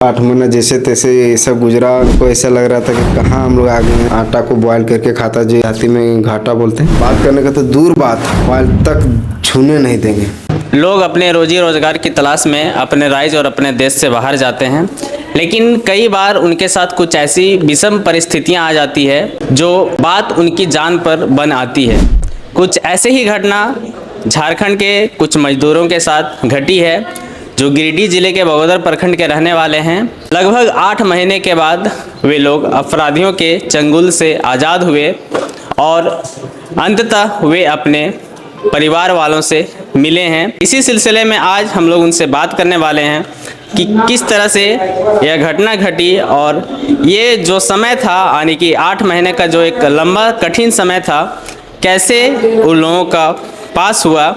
8 महीना जैसे तैसे सब गुजरा। उनको ऐसा लग रहा था कि कहाँ हम लोग आ गए हैं। आटा को बॉयल करके खाता, जो हाथी में घाटा बोलते हैं। बात करने का तो दूर बात, बॉयल तक छूने नहीं देंगे। लोग अपने रोजी रोजगार की तलाश में अपने राज्य और अपने देश से बाहर जाते हैं, लेकिन कई बार उनके साथ कुछ ऐसी विषम परिस्थितियां आ जाती है जो बात उनकी जान पर बन आती है। कुछ ऐसे ही घटना झारखंड के कुछ मजदूरों के साथ घटी है जो गिरिडीह जिले के बगोदर प्रखंड के रहने वाले हैं। लगभग 8 महीने के बाद वे लोग अपराधियों के चंगुल से आज़ाद हुए और अंततः वे अपने परिवार वालों से मिले हैं। इसी सिलसिले में आज हम लोग उनसे बात करने वाले हैं कि किस तरह से यह घटना घटी और ये जो समय था, यानी कि 8 महीने का जो एक लंबा कठिन समय था, कैसे उन लोगों का पास हुआ।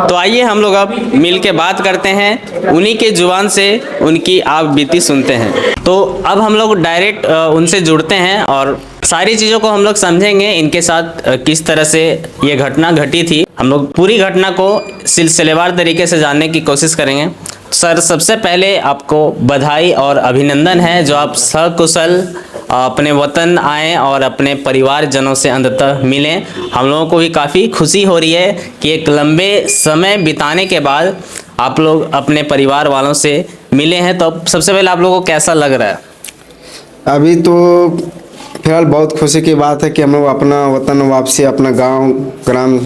तो आइए हम लोग अब मिल के बात करते हैं, उन्हीं के जुबान से उनकी आप बीती सुनते हैं। तो अब हम लोग डायरेक्ट उनसे जुड़ते हैं और सारी चीज़ों को हम लोग समझेंगे, इनके साथ किस तरह से ये घटना घटी थी। हम लोग पूरी घटना को सिलसिलेवार तरीके से जानने की कोशिश करेंगे। सर, सबसे पहले आपको बधाई और अभिनंदन है जो आप सकुशल अपने वतन आए और अपने परिवारजनों से अंततः मिले। हम लोगों को भी काफ़ी खुशी हो रही है कि एक लंबे समय बिताने के बाद आप लोग अपने परिवार वालों से मिले हैं। तो अब सबसे पहले आप लोगों को कैसा लग रहा है? अभी तो फिलहाल बहुत खुशी की बात है कि हम लोग अपना वतन वापसी, अपना गांव ग्राम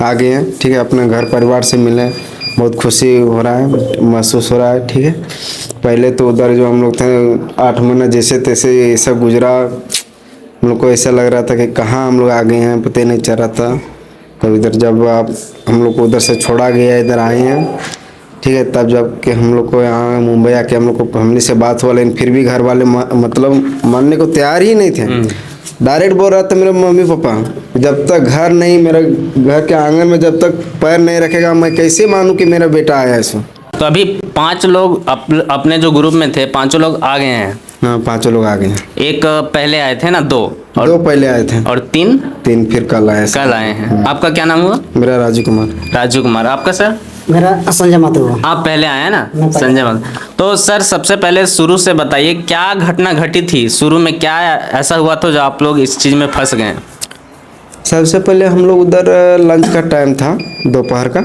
आ गए हैं। ठीक है, अपने घर परिवार से मिले, बहुत खुशी हो रहा है, महसूस हो रहा है। ठीक है, पहले तो उधर जो हम लोग थे 8 महीना जैसे तैसे सब गुजरा। हम लोग को ऐसा लग रहा था कि कहाँ हम लोग आ गए हैं, पता नहीं चल रहा था। तो इधर जब आप हम लोग को उधर से छोड़ा गया, इधर आए हैं, ठीक है, तब जब कि हम लोग को यहाँ मुंबई आके हम लोग को फैमिली से बात हुआ, लेकिन फिर भी घर वाले मतलब मानने को तैयार ही नहीं थे। डायरेक्ट बोल रहा था मेरे मम्मी पापा, जब तक घर नहीं, मेरा घर के आंगन में जब तक पैर नहीं रखेगा, मैं कैसे मानूं कि मेरा बेटा आया है इसमें। तो अभी 5 लोग अपने जो ग्रुप में थे, 5 लोग आ गए हैं। हाँ, 5 लोग आ गए हैं। एक पहले आए थे ना, 2 2 पहले आए थे और 3 फिर कल आए हैं। आपका क्या नाम हुआ? मेरा राजू कुमार। राजू कुमार। आपका सर? मेरा संजय माथुर हुआ। आप पहले आए हैं ना, संजय माथुर। तो सर, सबसे पहले शुरू से बताइए क्या घटना घटी थी, शुरू में क्या ऐसा हुआ था जो आप लोग इस चीज़ में फंस गए? सबसे पहले हम लोग उधर लंच का टाइम था, दोपहर का,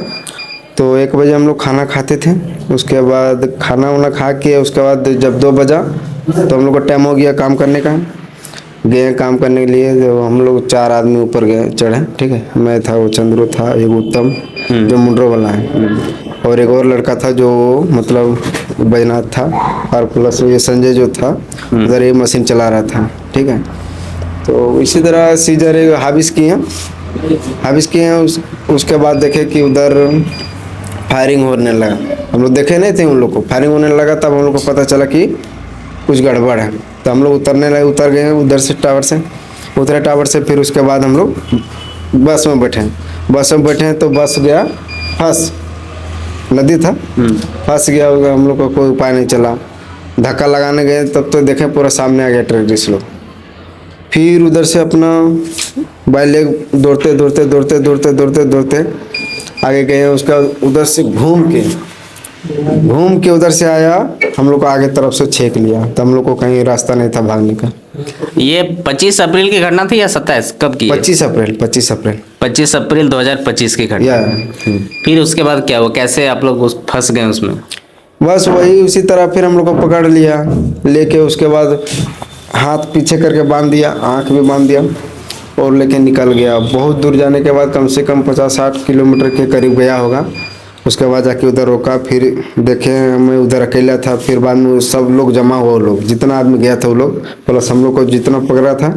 तो 1 बजे हम लोग खाना खाते थे। उसके बाद खाना वाना खा के उसके बाद जब 2 बजा तो हम लोग का टाइम हो गया काम करने का। गए काम करने के लिए, जो हम लोग 4 आदमी ऊपर गए, चढ़े। ठीक है, मैं था, वो चंद्रू था, एक उत्तम जो मुंड्रो वाला है, और एक और लड़का था जो मतलब बैजनाथ था, और प्लस ये संजय जो था उधर ये मशीन चला रहा था। ठीक है, तो इसी तरह सीजर हाबिस किए उसके बाद देखे कि उधर फायरिंग होने लगा। हम लोग देखे नहीं थे उन लोग को, फायरिंग होने लगा, तब हम लोग को पता चला कि कुछ गड़बड़ है। तो हम लोग उतर गए उधर से, टावर से उतरे। टावर से फिर उसके बाद हम लोग बस में बैठे तो बस गया फंस, नदी था, फंस गया। हम लोग को कोई उपाय नहीं चला, धक्का लगाने गए तब तो देखे पूरा सामने आ गया टेररिस्ट लोग। फिर उधर से अपना बाइक दौड़ते आगे गए। उसका उधर से घूम के उधर से आया, हम लोग को आगे तरफ से छेक लिया, तो हम लोग को कहीं रास्ता नहीं था भागने का। ये 25 अप्रैल की घटना थी या 27? कब की? 25 अप्रैल 25 अप्रैल 2025 की घटना। फिर उसके बाद क्या हुआ, कैसे आप लोग फंस गए उसमें? बस वही उसी तरह फिर हम लोग को पकड़ लिया, लेके उसके बाद हाथ पीछे करके बांध दिया, आँख भी बांध दिया, और लेके निकल गया। बहुत दूर जाने के बाद कम से कम 50-60 किलोमीटर के करीब गया होगा। उसके बाद जाके उधर रोका, फिर देखे मैं उधर अकेला था। फिर बाद में सब लोग जमा हुआ, लोग जितना आदमी गया था वो लोग प्लस हम लोग को जितना पकड़ा था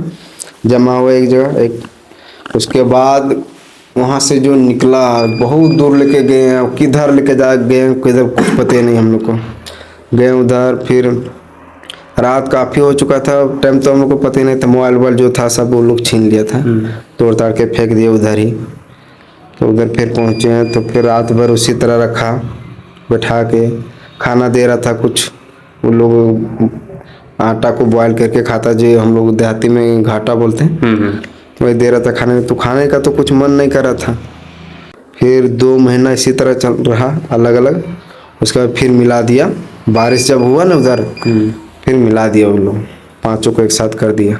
जमा हुआ एक जगह। उसके बाद वहाँ से जो निकला, बहुत दूर लेके गए, किधर लेके जा गए किधर कुछ पता नहीं। हम लोग को गए उधर, फिर रात काफ़ी हो चुका था, टाइम तो हम लोग को पता ही नहीं था। मोबाइल जो था सब वो लोग छीन लिया था, तोड़ ताड़ के फेंक दिया उधर ही। तो उधर फिर पहुँचे हैं, तो फिर रात भर उसी तरह रखा, बैठा के खाना दे रहा था कुछ। वो लोग आटा को बॉयल करके खाता, जो हम लोग देहाती में घाटा बोलते हैं, वही दे रहा था खाने। तो खाने का तो कुछ मन नहीं कर रहा था। फिर 2 महीना इसी तरह चल रहा अलग अलग। उसके बाद फिर मिला दिया बारिश जब हुआ ना उधर, फिर मिला दिया वो लोग, पांचों को एक साथ कर दिया,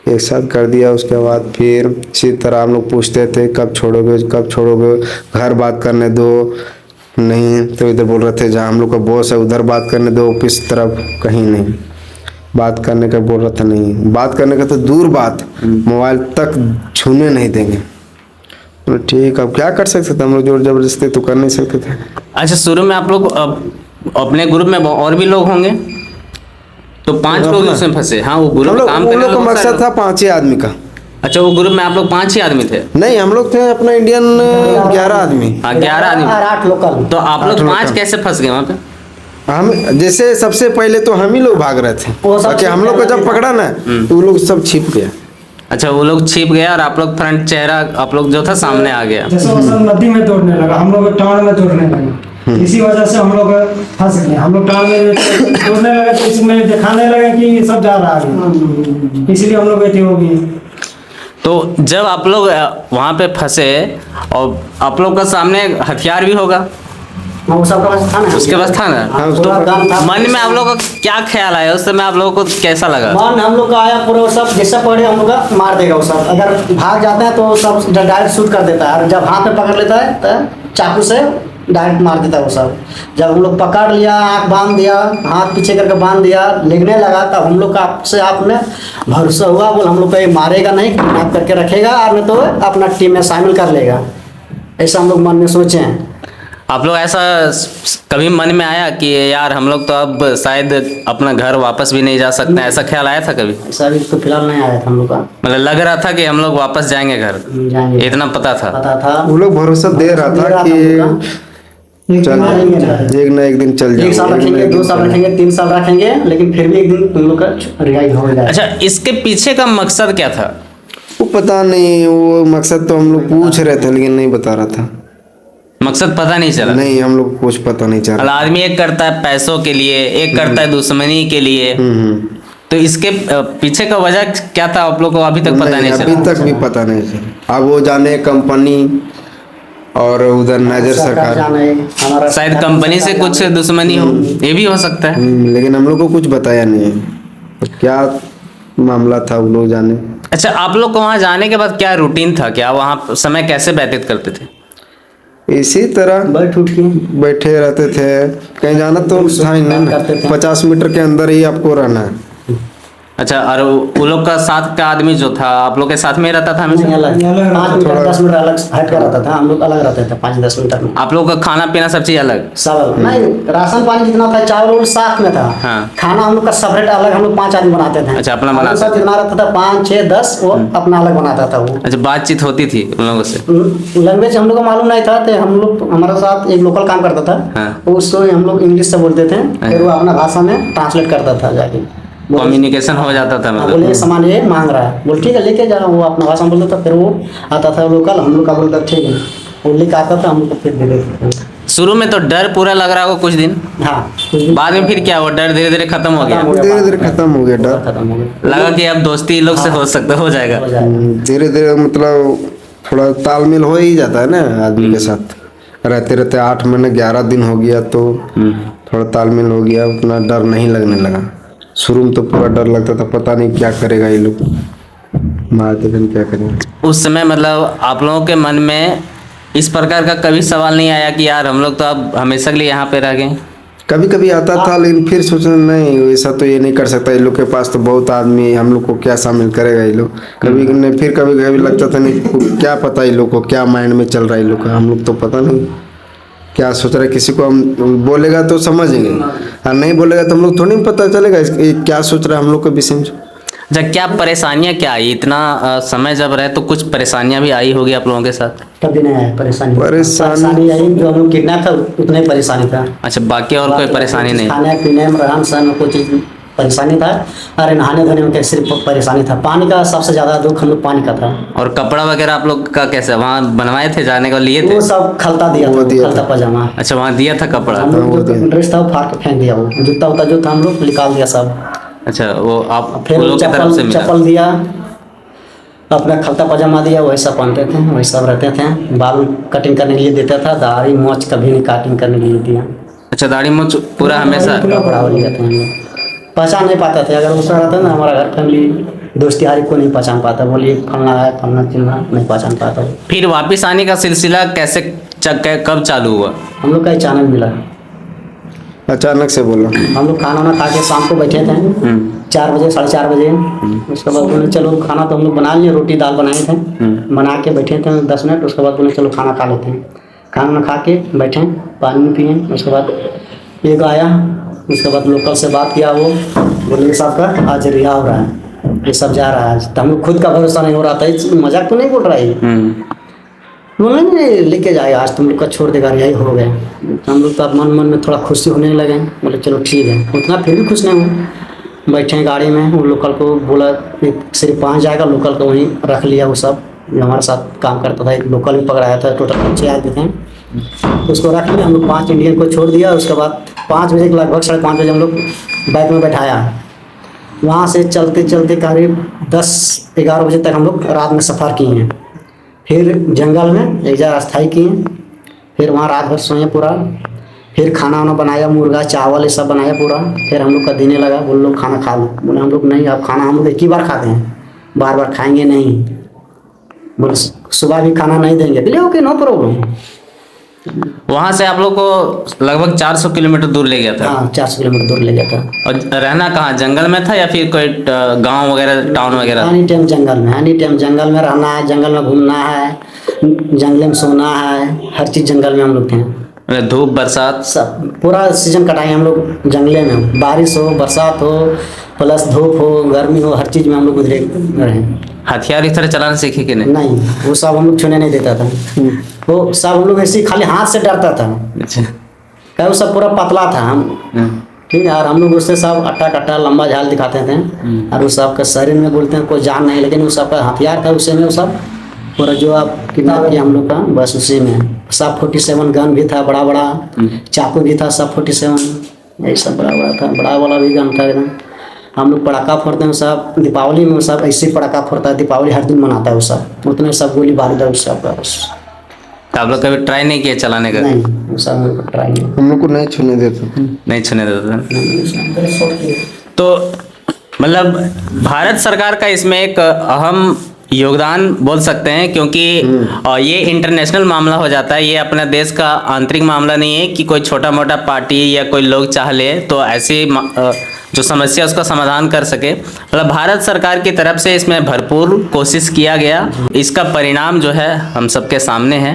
एक साथ कर दिया। उसके बाद फिर इसी तरह हम लोग पूछते थे कब छोड़ोगे, कब छोड़ोगे, घर बात करने दो, नहीं तो इधर बोल रहे थे जहाँ हम लोग का बॉस है उधर बात करने दो, ऑफिस तरफ कहीं नहीं बात करने का बोल रहा था, नहीं बात करने का तो दूर बात, मोबाइल तक छूने नहीं देंगे। तो ठीक, अब क्या कर सकते थे, हम लोग जोर जबरदस्ती तो कर नहीं सकते थे। अच्छा, शुरू में आप लोग अपने ग्रुप में और भी लोग होंगे, तो 5 लोग उसमें फंसे? हाँ, वो ग्रुप काम हम करने लोग का वाले मकसद था 5 ही आदमी का। अच्छा, वो ग्रुप में आप लोग 5 ही आदमी थे? नहीं, हम लोग थे अपना इंडियन 11 आदमी। हाँ, 11 आदमी। और 8 लोकल। तो आप लोग 5 लोकल। कैसे फंस गए वहाँ पे? हम जैसे सबसे पहले तो हम ही लोग भाग रहे थे, वो सब ताकि हम लोग को जब पकड़ा ना तो वो लोग सब छिप गया। अच्छा, वो लोग छिप गए और आप लोग फ्रंट चेहरा आप लोग जो था सामने आ गया। जैसे वो सब नदी में दौड़ने लगा, हम लोग टांड में दौड़ने लगे, इसी वजह से हम लोग फंस गए। हम लोग टांड में दौड़ने लगे तो इसमें दिखाने लगे कि सब जा रहा है, इसलिए हम लोग बैठे हो गए। तो जब आप लोग वहाँ पे फंसे और आप लोग का सामने हथियार भी होगा, हाँ, वो सबका पास था ना, उसके पास था ना, हाँ, तो पूरा गन था। मन में आप लोग का क्या ख्याल आया उस समय, आप लोगों को कैसा लगा? मन हम लोग का आया पूरा, वो सब जैसे पड़े हम लोग का मार देगा वो सब, अगर भाग जाते हैं तो वो सब डायरेक्ट शूट कर देता है, और जब हाथ में पकड़ लेता है तो चाकू से डायरेक्ट मार देता है वो सब। जब हम लोग पकड़ लिया, आँख बांध दिया, हाथ पीछे करके बांध दिया, लेगने लगा, तब हम लोग का आपसे आपने भरोसा हुआ, बोल हम लोग को ये मारेगा नहीं, किडनैप करके रखेगा और नहीं तो अपना टीम में शामिल कर लेगा, ऐसा हम लोग मन में सोचे हैं। आप लोग ऐसा कभी मन में आया कि यार हम लोग तो अब शायद अपना घर वापस भी नहीं जा सकते, ऐसा ख्याल आया था कभी? ऐसा अभी तो फिलहाल नहीं आया था हम लोग का, मतलब लग रहा था कि हम लोग वापस जाएंगे घर, जाएंगे, इतना पता था? पता था। वो लोग भरोसा दे रहा था कि चल एक ना एक दिन चल 1 साल जाएंगे, रखेंगे, 2 साल रखेंगे, 3 साल रखेंगे, लेकिन फिर भी एक दिन तुम लोग का रिहाई हो जाएगा। अच्छा, इसके पीछे का मकसद क्या था? वो पता नहीं, वो मकसद तो हम लोग पूछ रहे थे लेकिन नहीं बता रहा था। मकसद पता नहीं चला? नहीं, हम लोग को कुछ पता नहीं चला। मतलब आदमी एक करता है पैसों के लिए, एक करता है दुश्मनी के लिए, तो इसके पीछे का वजह क्या था आप लोग को अभी तक पता नहीं अभी चला? तक भी पता नहीं चला। अब वो जाने कंपनी और उधर नजर सरकार, जाने हमारा शायद कंपनी से कुछ दुश्मनी हो, ये भी हो सकता है। लेकिन हम लोग को कुछ बताया नहीं है तो क्या मामला था वो लोग जाने। अच्छा, आप लोग को वहाँ जाने के बाद क्या रूटीन था, क्या वहाँ समय कैसे व्यतीत करते थे? इसी तरह बैठ उठ के बैठे रहते थे, कहीं जाना तो था ही नहीं करते ना, थे। 50 मीटर के अंदर ही आपको रहना है। अच्छा, और वो लोग का साथ का आदमी जो था आप लोग के साथ में ही रहता था हमेशा? अलग अलग 5 मीटर 10 मीटर अलग हट कर रहता था, हम लोग अलग रहते थे 5-10 मीटर में। आप लोग का खाना पीना सब चीज अलग? सब अलग नहीं, राशन पानी जितना था, चावल उवल साथ में था। हाँ। खाना हम लोग का सेपरेट अलग, हम लोग 5 आदमी बनाते थे। अच्छा, अपना हम लोग बनाते साथ जितना रहता था 5, 6, 10 वो अपना अलग बनाता था वो। अच्छा, बातचीत होती थी उन लोगों से? लैंग्वेज हम लोग को मालूम नहीं था, तो हम लोग हमारे साथ एक लोकल काम करता था, हाँ। उसको हम लोग इंग्लिश से बोलते थे, फिर वो अपना भाषा में ट्रांसलेट करता था जाके। कम्युनिकेशन हो जाता था हाँ, बोले मतलब? सामान ये मांग रहा है, बोल ठीक है लेके जाओ, वो अपना भाषा में बोलता था, फिर वो आता था लोकल, हम लोग का बोलता ठीक है, वो लेके आता था, हम लोग को फिर दे देते थे। शुरू में तो डर पूरा लग रहा होगा कुछ दिन, हाँ, कुछ दिन बाद में फिर क्या हुआ, डर धीरे धीरे खत्म हो गया? धीरे धीरे खत्म हो गया डर, खत्म हो गया, लगा कि अब दोस्ती इन लोग से हो सकता हो जाएगा? हो जाएगा। धीरे धीरे मतलब थोड़ा तालमेल हो ही जाता है ना आदमी के साथ, रहते रहते 8 महीने 11 दिन हो गया तो थोड़ा तालमेल हो गया, उतना डर नहीं लगने लगा। शुरू में तो पूरा डर लगता था, पता नहीं क्या करेगा ये लोग, मारते दिन क्या करेंगे। उस समय मतलब आप लोगों के मन में इस प्रकार का कभी सवाल नहीं आया कि यार हम लोग तो अब हमेशा के लिए यहाँ पे रह गए? कभी कभी आता था, लेकिन फिर सोचना नहीं ऐसा तो ये नहीं कर सकता, इन लोग के पास तो बहुत आदमी है, हम लोग को क्या शामिल करेगा ये लोग। कभी नहीं, फिर कभी कभी लगता था नहीं, क्या पता इन लोग को क्या माइंड में चल रहा है इन लोग का, हम लोग तो पता नहीं क्या सोच रहा है। किसी को हम बोलेगा तो समझेंगे और नहीं बोलेगा तो हम लोग थोड़ी पता चलेगा क्या सोच रहा है हम लोग के विषय में। अच्छा, क्या परेशानियाँ क्या आई? इतना समय जब रहे तो कुछ परेशानियाँ भी आई होगी आप लोगों के साथ? कभी नहीं आया परेशानी। परेशानी आई जो हम लोग किडनैप था उतने परेशानी था। अच्छा, बाकी और कोई परेशानी नहीं? खाने पीने में, रहन सहन में कोई चीज़ परेशानी था, अरे नहाने धोने में सिर्फ परेशानी था। पानी का सबसे ज़्यादा दुख हम लोग पानी का था। और कपड़ा वगैरह आप लोग का कैसे वहाँ बनवाए थे, जाने को लिए थे? वो सब खलता दिया वो था, दिया खलता पजामा। अच्छा, वहाँ दिया था कपड़ा? हम लोग जो ड्रेस था वो फाड़ के फेंक दिया, वो जूता उता जो था हम लोग निकाल दिया सब। अच्छा, वो आप फिर लोग की तरफ से मिला? चप्पल दिया, अपना खलता पजामा दिया, वही सब पहनते थे, वही सब रहते थे। बाल कटिंग करने के लिए देता था, दाढ़ी मोछ कभी नहीं कटिंग करने के लिए दिया। अच्छा, दाढ़ी मूंछ पूरा हमेशा? बराबर ही रहते हैं हम लोग। पहचान नहीं पाते थे, अगर उसका रहता ना हमारा घर फैमिली दोस्त यारी को नहीं पहचान पाता, बोलिए फलना है फलना चिलना नहीं पहचान पाता। फिर वापस आने का सिलसिला कैसे कब चालू हुआ? हम लोग का अचानक मिला, अचानक से बोला। हम लोग खाना वाना खा के शाम को बैठे थे 4 बजे 4:30 बजे। उसके बाद बोले चलो खाना तो हम लोग बना लिए, रोटी दाल बनाए थे, बना के बैठे थे 10 मिनट। उसके बाद बोले चलो खाना खा लेते हैं। खाना वाना खा के बैठे, पानी पिए। उसके बाद एक आया, उसके बाद लोकल से बात किया, वो बोले साहब का आज रिहा हो रहा है, ये सब जा रहा है आज। तो हम लोग खुद का भरोसा नहीं हो रहा था, मजाक तो नहीं बोल रहा है। बोले नहीं लेके जाएगा आज, तुम लोग का छोड़ देगा, यही हो गया। तो हम लोग तो मन मन में थोड़ा खुशी होने लगे, बोले चलो ठीक है। उतना फिर भी खुश नहीं हूँ। बैठे गाड़ी में, वो लोकल को बोला सिर्फ 5 जाएगा, लोकल को वहीं रख लिया। वो सब जो हमारे साथ काम करता था, एक लोकल भी पकड़ाया था, टोटल 6 आदमी थे, तो उसको रख लिया। हम लोग 5 इंडियन को छोड़ दिया। उसके बाद 5 बजे के लगभग 5:30 बजे हम लोग बाइक में बैठाया। वहाँ से चलते चलते करीब 10-11 बजे तक हम लोग रात में सफ़र किए हैं। फिर जंगल में एक जगह अस्थाई किए, फिर वहाँ रात भर सोए पूरा। फिर खाना वाना बनाया, मुर्गा चावल ये सब बनाया पूरा। फिर हम लोग का देने लगा, बोले लोग खाना खा लो। बोले हम लोग नहीं, आप खाना हम लोग एक ही बार खाते हैं, बार बार खाएंगे नहीं। बोले सुबह भी खाना नहीं देंगे। बोले ओके नो प्रॉब्लम। वहाँ से आप लोग को लगभग 400 किलोमीटर दूर ले गया था? हाँ 400 किलोमीटर दूर ले गया था। और रहना कहाँ, जंगल में था या फिर कोई गांव वगैरह, टाउन वगैरह? एनी टाइम जंगल में, एनी टाइम जंगल में रहना है, जंगल में घूमना है, जंगल में सोना है, हर चीज़ जंगल में हम लोग थे। मतलब धूप बरसात सब पूरा सीजन कटाए हम लोग जंगले में, बारिश हो बरसात हो प्लस धूप हो गर्मी हो, हर चीज़ में हम लोग गुजरे रहे। हथियार इस तरह चलाना सीखे कि नहीं? नहीं, वो सब हम लोग छूने नहीं देता था। वो सब हम लोग ऐसे ही खाली हाथ से डरता था, अच्छा। क्या वो सब पूरा पतला था हम, ठीक है। और हम लोग उससे सब अट्टा कट्टा लंबा झाल दिखाते थे। और उस सब का शरीर में बोलते हैं कोई जान नहीं, लेकिन उस सब का हथियार था उसी में। वो सब पूरा जो आप किडनैप किया हम लोग का, बस उसी में सब 47 गन भी था, बड़ा बड़ा चाकू भी था, सब 47 यही सब बड़ा बड़ा था, बड़ा वाला भी गन था एकदम। हम लोग पटाखा फोड़ते हैं सब दीपावली में, सब ऐसे ही पटाखा फोड़ता है, दीपावली हर दिन मनाता है वो सब, उतने सब गोली बारूद है उस सब का बस। तो आप लोग कभी ट्राई नहीं किए चलाने का? नहीं, वो सब हम लोग ट्राई नहीं। हम लोग को नहीं छूने देते थे। नहीं छूने देते थे। तो मतलब भारत सरकार का इसमें एक अहम योगदान बोल सकते हैं, क्योंकि ये इंटरनेशनल मामला हो जाता है। ये अपने देश का आंतरिक मामला नहीं है कि कोई छोटा मोटा पार्टी या कोई लोग चाह ले तो ऐसी जो समस्या उसका समाधान कर सके। मतलब भारत सरकार की तरफ से इसमें भरपूर कोशिश किया गया, इसका परिणाम जो है हम सबके सामने है।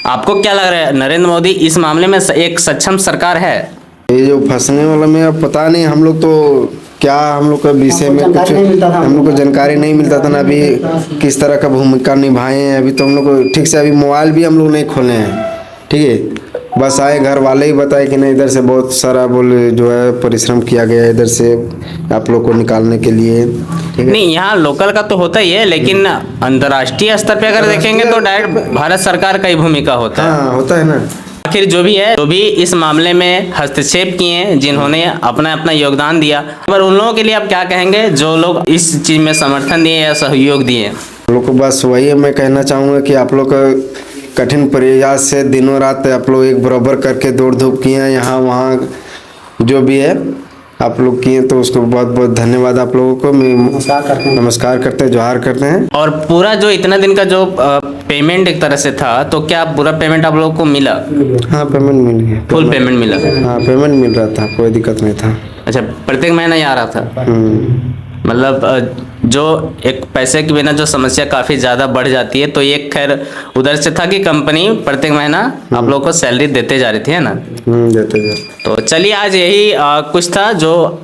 आपको क्या लग रहा है, नरेंद्र मोदी इस मामले में एक सक्षम सरकार है? ये जो फंसने वाला में अब पता नहीं, हम लोग तो क्या हम लोग का विषय में कुछ हम लोग को जानकारी नहीं मिलता था ना, अभी किस तरह का भूमिका निभाए हैं। अभी तो हम लोग को ठीक से अभी मोबाइल भी हम लोग नहीं खोले हैं, ठीक है। बस आए घर वाले ही बताए कि नहीं इधर से बहुत सारा बोले जो है परिश्रम किया गया है इधर से आप लोग को निकालने के लिए, ठीक है। नहीं, यहाँ लोकल का तो होता ही है, लेकिन अंतर्राष्ट्रीय स्तर पे अगर देखेंगे तो डायरेक्ट भारत सरकार का ही भूमिका होता है। हाँ होता है ना। आखिर जो भी है, जो भी इस मामले में हस्तक्षेप किए हैं, जिन्होंने अपना अपना योगदान दिया, पर उन लोगों के लिए आप क्या कहेंगे जो लोग इस चीज में समर्थन दिए या सहयोग दिए? हम लोग को बस वही मैं कहना चाहूँगा कि आप लोग का कठिन प्रयास से दिनों रात आप लोग एक बराबर करके दौड़ धूप किए हैं, यहाँ वहाँ जो भी है आप लोग किए, तो उसको बहुत बहुत धन्यवाद आप लोगों को। मैं नमस्कार करते हैं, जोहार करते हैं। और पूरा जो इतना दिन का जो पेमेंट एक तरह से था, तो क्या पूरा पेमेंट आप लोगों को मिला? हाँ पेमेंट मिल गया, फुल पेमेंट मिला? हाँ पेमेंट मिल रहा था, कोई दिक्कत नहीं था। अच्छा, प्रत्येक महीना ही आ रहा था? मतलब जो एक पैसे के बिना जो समस्या काफ़ी ज़्यादा बढ़ जाती है, तो ये खैर उधर से था कि कंपनी प्रत्येक महीना आप लोगों को सैलरी देते जा रही थी, है ना? देते। तो चलिए, आज यही कुछ था जो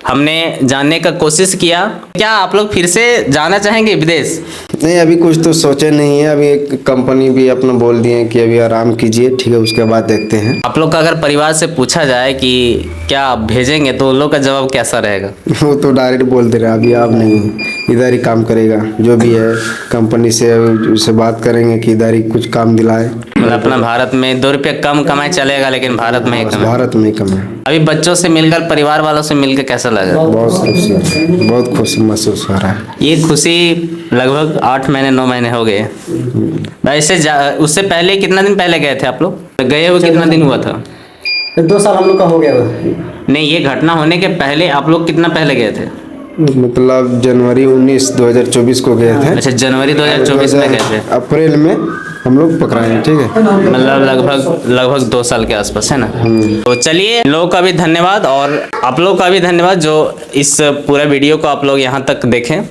हमने जानने का कोशिश किया। क्या आप लोग फिर से जाना चाहेंगे विदेश? नहीं, अभी कुछ तो सोचे नहीं है। अभी एक कंपनी भी अपना बोल दिए कि अभी आराम कीजिए, ठीक है, उसके बाद देखते हैं। आप लोग का अगर परिवार से पूछा जाए कि क्या आप भेजेंगे, तो उन लोग का जवाब कैसा रहेगा? वो तो डायरेक्ट बोल दे रहा अभी आप नहीं, इधर ही काम करेगा, जो भी है कंपनी से उससे बात करेंगे कि इधर ही कुछ काम दिलाए। मतलब अपना भारत में 2 रुपये कम कमाए चलेगा, लेकिन भारत में ही कमाए। भारत में ही कमाए। अभी बच्चों से मिलकर, परिवार वालों से मिलकर कैसा लगा? बहुत खुशी महसूस हो रहा है। ये खुशी लगभग 8 महीने 9 महीने हो गए। वैसे उससे पहले कितना दिन पहले गए थे आप लोग? गए हुए कितना दिन हुआ था? 2 साल हम लोग का हो गया वो। नहीं, ये घटना होने के पहले आप लोग कितना पहले गए थे? मतलब जनवरी 19 2024 को गए थे। अच्छा, जनवरी 2024 में गए थे। अप्रैल में हम लोग पकड़ाए हैं, ठीक है। मतलब लगभग 2 साल के आसपास, है ना। तो चलिए, इन लोगों का भी धन्यवाद और आप लोग का भी धन्यवाद जो इस पूरा वीडियो को आप लोग यहाँ तक देखें।